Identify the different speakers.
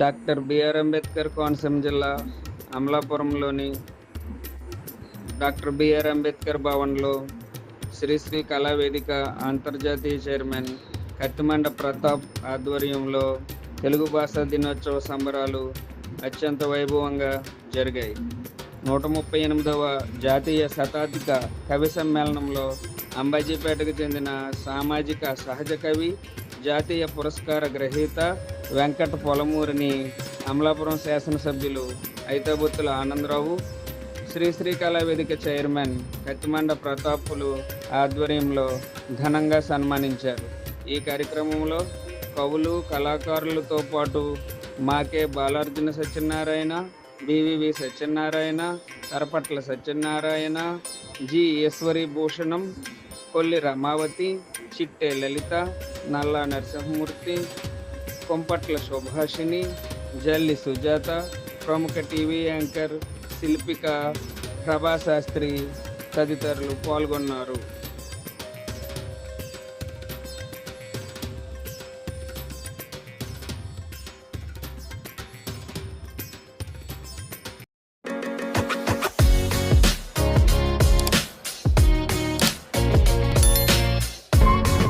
Speaker 1: Doctor BR Ambedkar Konaseema జిల్లా అమలాపురంలోని doctor BR Ambedkar భవన్లో శ్రీశ్రీ కళావేదిక అంతర్జాతీయ చైర్మన్ కత్తిమండ ప్రతాప్ ఆధ్వర్యంలో తెలుగు భాషా దినోత్సవ సంబరాలు అత్యంత వైభవంగా జరిగాయి. 138వ జాతీయ శతాధిక కవి సమ్మేళనంలో అంబాజీపేటకు చెందిన సామాజిక సహజ కవి, జాతీయ పురస్కార గ్రహీత వెంకట పొలమూరిని అమలాపురం శాసనసభ్యులు ఐతాబొత్తుల ఆనందరావు, శ్రీశ్రీ కళావేదిక చైర్మన్ కత్తిమండ ప్రతాపులు ఆధ్వర్యంలో ఘనంగా సన్మానించారు. ఈ కార్యక్రమంలో కవులు, కళాకారులతో పాటు మాకే బాలార్జున సత్యనారాయణ, బివివి సత్యనారాయణ, కరపట్ల సత్యనారాయణ, జి ఈశ్వరి భూషణం, కొల్లి రమావతి, చిట్టె లలిత, నల్లా నరసింహమూర్తి, కొంపట్ల సుభాషిణి, జల్లి సుజాత, ప్రముఖ టీవీ యాంకర్ శిల్పిక ప్రభాశాస్త్రి తదితరులు పాల్గొన్నారు.